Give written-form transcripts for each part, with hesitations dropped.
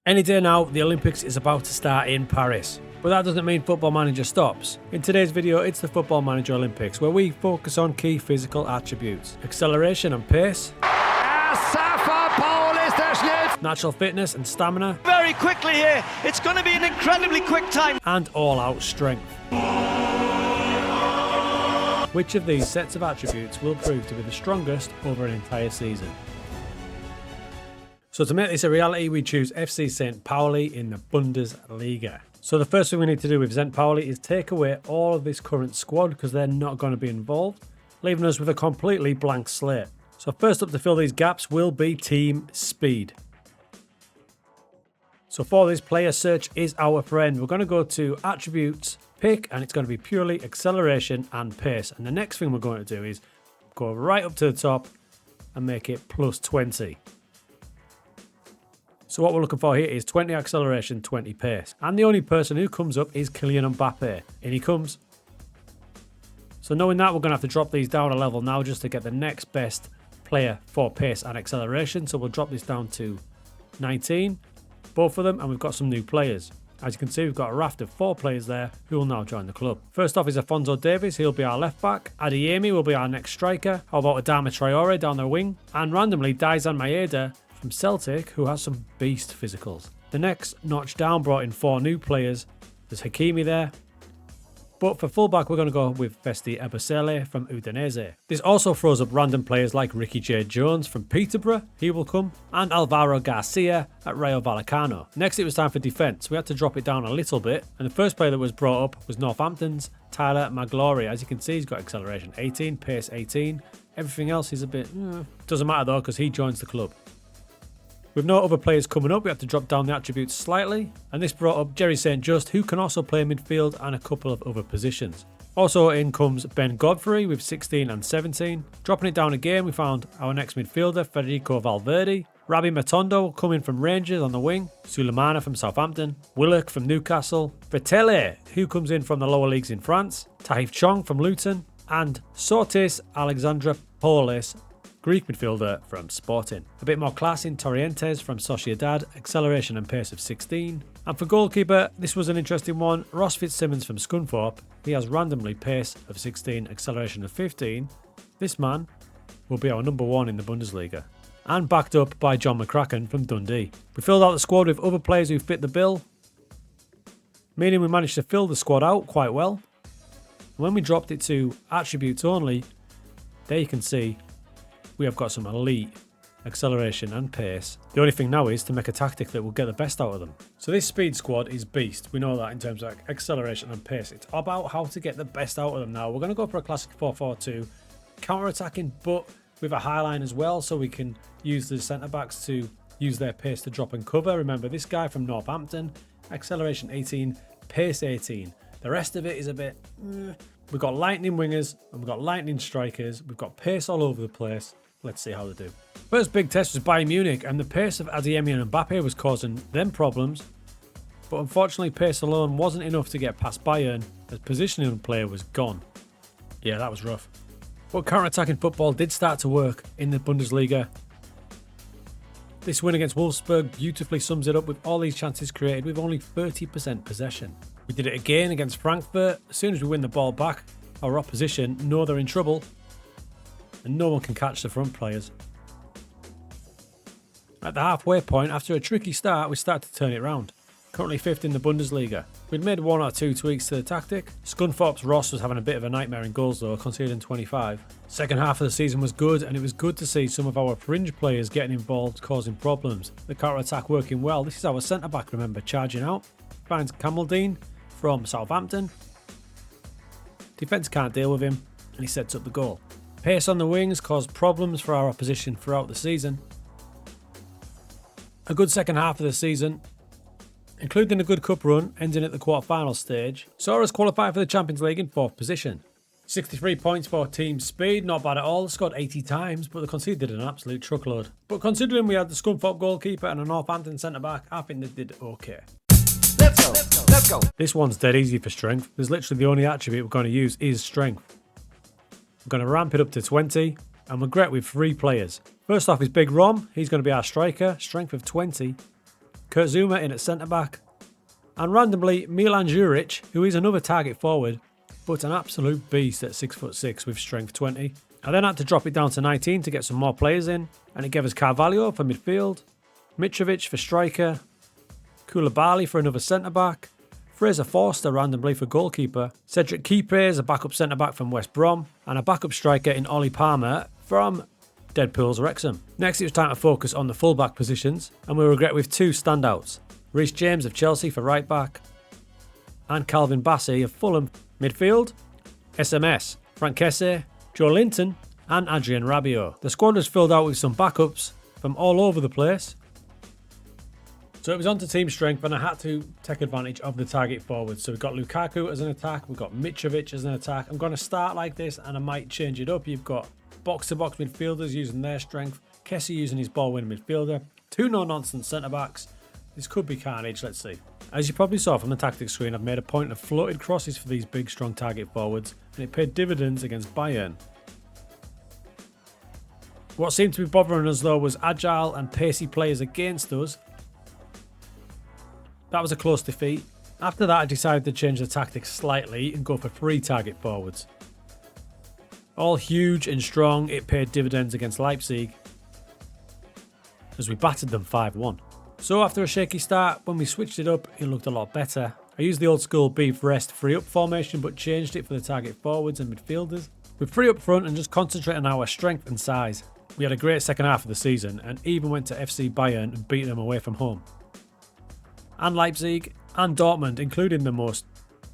Any day now, the Olympics is about to start in Paris. But that doesn't mean Football Manager stops. In today's video, it's the Football Manager Olympics, where we focus on key physical attributes: acceleration and pace, St Pauli is der Schnitt. natural fitness and stamina, Very quickly here, it's going to be an incredibly quick time. and all-out strength. Which of these sets of attributes will prove to be the strongest over an entire season? So to make this a reality, we choose FC St Pauli in the Bundesliga. So the first thing we need to do with St Pauli is take away all of this current squad because they're not going to be involved, leaving us with a completely blank slate. So first up to fill these gaps will be team speed. So for this, player search is our friend. We're going to go to attributes, pick, and it's going to be purely acceleration and pace. And the next thing we're going to do is go right up to the top and make it plus 20. So what we're looking for here is 20 acceleration, 20 pace. And the only person who comes up is Kylian Mbappe. In he comes. So knowing that, we're going to have to drop these down a level now just to get the next best player for pace and acceleration. So we'll drop this down to 19, both of them, and we've got some new players. As you can see, we've got a raft of 4 players there who will now join the club. First off is Afonso Davies. He'll be our left back. Adeyemi will be our next striker. How about Adama Traore down the wing? And randomly, Daizan Maeda from Celtic, who has some beast physicals. The next notch down brought in 4 new players. There's Hakimi there. But for fullback, we're going to go with Vesti Ebosele from Udinese. This also throws up random players like Ricky J. Jones from Peterborough. He will come. And Alvaro Garcia at Rayo Vallecano. Next, it was time for defence. We had to drop it down a little bit. And the first player that was brought up was Northampton's Tyler Maglori. As you can see, he's got acceleration 18, pace 18. Everything else is a bit... Doesn't matter though, because he joins the club. With no other players coming up, we have to drop down the attributes slightly, and this brought up Jerry St Just, who can also play midfield and a couple of other positions. Also in comes Ben Godfrey with 16 and 17. Dropping it down again, we found our next midfielder, Federico Valverde, Rabbi Matondo coming from Rangers on the wing, Sulemana from Southampton, Willock from Newcastle, Vetele, who comes in from the lower leagues in France, Tahith Chong from Luton, and Sortis Alexandropoulos, Greek midfielder from Sporting. A bit more class in Torrientes from Sociedad, acceleration and pace of 16. And for goalkeeper, this was an interesting one. Ross Fitzsimmons from Scunthorpe. He has randomly pace of 16, acceleration of 15. This man will be our number 1 in the Bundesliga. And backed up by John McCracken from Dundee. We filled out the squad with other players who fit the bill, meaning we managed to fill the squad out quite well. And when we dropped it to attributes only, there you can see we have got some elite acceleration and pace. The only thing now is to make a tactic that will get the best out of them. So this speed squad is beast. We know that in terms of acceleration and pace. It's about how to get the best out of them now. We're going to go for a classic 4-4-2, counter-attacking, but with a high line as well, so we can use the centre-backs to use their pace to drop and cover. Remember, this guy from Northampton, acceleration 18, pace 18. The rest of it is a bit... We've got lightning wingers, and we've got lightning strikers. We've got pace all over the place. Let's see how they do. First big test was Bayern Munich, and the pace of Adeyemi and Mbappe was causing them problems. But unfortunately, pace alone wasn't enough to get past Bayern, as positioning play was gone. Yeah, that was rough. But counter-attacking football did start to work in the Bundesliga. This win against Wolfsburg beautifully sums it up with all these chances created with only 30% possession. We did it again against Frankfurt. As soon as we win the ball back, our opposition know they're in trouble, and no one can catch the front players. At the halfway point, after a tricky start, we started to turn it around. Currently 5th in the Bundesliga. We'd made 1 or 2 tweaks to the tactic. Scunthorpe's Ross was having a bit of a nightmare in goals though, conceding 25. Second half of the season was good, and it was good to see some of our fringe players getting involved, causing problems. The counter-attack working well. This is our centre-back, remember, charging out. Finds Kamaldeen from Southampton. Defence can't deal with him, and he sets up the goal. Pace on the wings caused problems for our opposition throughout the season. A good second half of the season, including a good cup run ending at the quarter-final stage, saw us qualify for the Champions League in 4th position. 63 points for team speed, not bad at all. Scored 80 times, but they conceded an absolute truckload. But considering we had the Scunthorpe goalkeeper and a Northampton centre-back, I think they did okay. Let's go. This one's dead easy for strength. There's literally the only attribute we're going to use is strength. We're going to ramp it up to 20, and we're great with 3 players. First off is Big Rom. He's going to be our striker, strength of 20. Kurt Zouma in at centre-back, and randomly Milan Juric, who is another target forward, but an absolute beast at 6'6" with strength 20. I then had to drop it down to 19 to get some more players in, and it gave us Carvalho for midfield, Mitrovic for striker, Koulibaly for another centre-back, Fraser Forster randomly for goalkeeper, Cedric Kipre as a backup centre-back from West Brom, and a backup striker in Ollie Palmer from Deadpool's Wrexham. Next it was time to focus on the full-back positions, and we were great with two standouts, Reece James of Chelsea for right-back, and Calvin Bassey of Fulham. Midfield, SMS, Frank Kessie, Joe Linton, and Adrien Rabiot. The squad was filled out with some backups from all over the place. So it was on to team strength, and I had to take advantage of the target forwards. So we've got Lukaku as an attack, we've got Mitrovic as an attack. I'm going to start like this and I might change it up. You've got box-to-box midfielders using their strength, Kessie using his ball-winning midfielder, two no-nonsense centre-backs. This could be carnage, let's see. As you probably saw from the tactics screen, I've made a point of floated crosses for these big, strong target forwards, and it paid dividends against Bayern. What seemed to be bothering us though was agile and pacey players against us. That was a close defeat. After that I decided to change the tactics slightly and go for 3 target forwards. All huge and strong, it paid dividends against Leipzig as we battered them 5-1. So after a shaky start, when we switched it up, it looked a lot better. I used the old school beef rest free up formation but changed it for the target forwards and midfielders. With 3 up front and just concentrate on our strength and size. We had a great second half of the season and even went to FC Bayern and beat them away from home. And Leipzig and Dortmund, including the most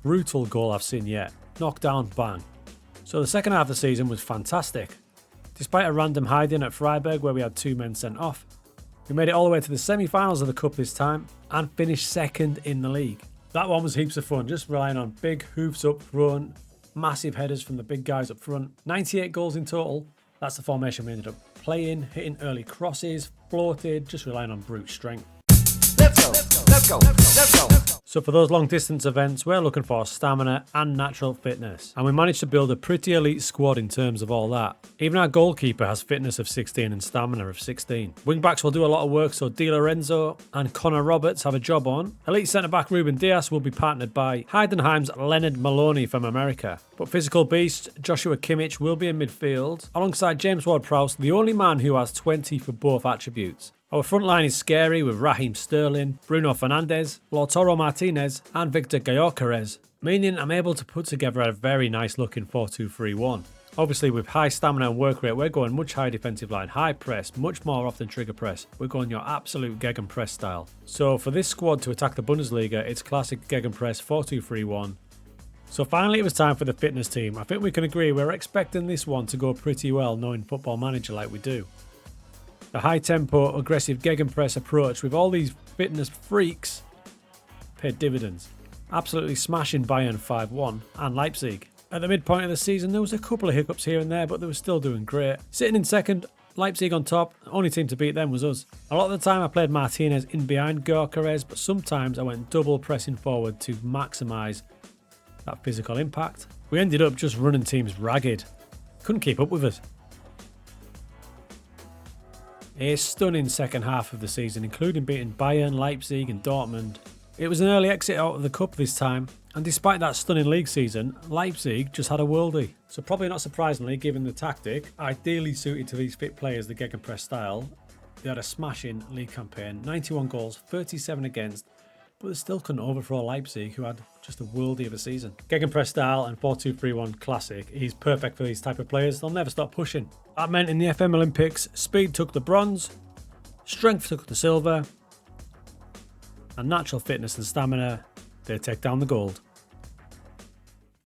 brutal goal I've seen yet. Knockdown bang. So the second half of the season was fantastic. Despite a random hiding at Freiburg where we had 2 men sent off, we made it all the way to the semi-finals of the Cup this time and finished second in the league. That one was heaps of fun, just relying on big hoofs up front, massive headers from the big guys up front. 98 goals in total. That's the formation we ended up playing, hitting early crosses, floated, just relying on brute strength. Let's go. Let's go. Let's go. So for those long distance events, we're looking for stamina and natural fitness. And we managed to build a pretty elite squad in terms of all that. Even our goalkeeper has fitness of 16 and stamina of 16. Wingbacks will do a lot of work, so Di Lorenzo and Connor Roberts have a job on. Elite centre-back Ruben Dias will be partnered by Heidenheim's Leonard Maloney from America. But physical beast Joshua Kimmich will be in midfield, alongside James Ward-Prowse, the only man who has 20 for both attributes. Our front line is scary with Raheem Sterling, Bruno Fernandes, Lautaro Martinez and Victor Gyökeres, meaning I'm able to put together a very nice looking 4-2-3-1. Obviously with high stamina and work rate, we're going much higher defensive line, high press, much more often trigger press. We're going your absolute gegenpress style. So for this squad to attack the Bundesliga, it's classic gegenpress 4-2-3-1. So finally it was time for the fitness team. I think we can agree we're expecting this one to go pretty well knowing Football Manager like we do. The high-tempo, aggressive gegenpress approach with all these fitness freaks paid dividends. Absolutely smashing Bayern 5-1 and Leipzig. At the midpoint of the season, there was a couple of hiccups here and there, but they were still doing great. Sitting in second, Leipzig on top, the only team to beat them was us. A lot of the time I played Martinez in behind Gyökeres, but sometimes I went double pressing forward to maximise that physical impact. We ended up just running teams ragged. Couldn't keep up with us. A stunning second half of the season, including beating Bayern, Leipzig and Dortmund. It was an early exit out of the Cup this time, and despite that stunning league season, Leipzig just had a worldie. So probably not surprisingly, given the tactic, ideally suited to these fit players, the gegenpress style, they had a smashing league campaign, 91 goals, 37 against, but they still couldn't overthrow Leipzig, who had just a worldie of a season. Gegenpress style and 4-2-3-1 classic is perfect for these type of players. They'll never stop pushing. That meant in the FM Olympics, speed took the bronze, strength took the silver, and natural fitness and stamina, they take down the gold.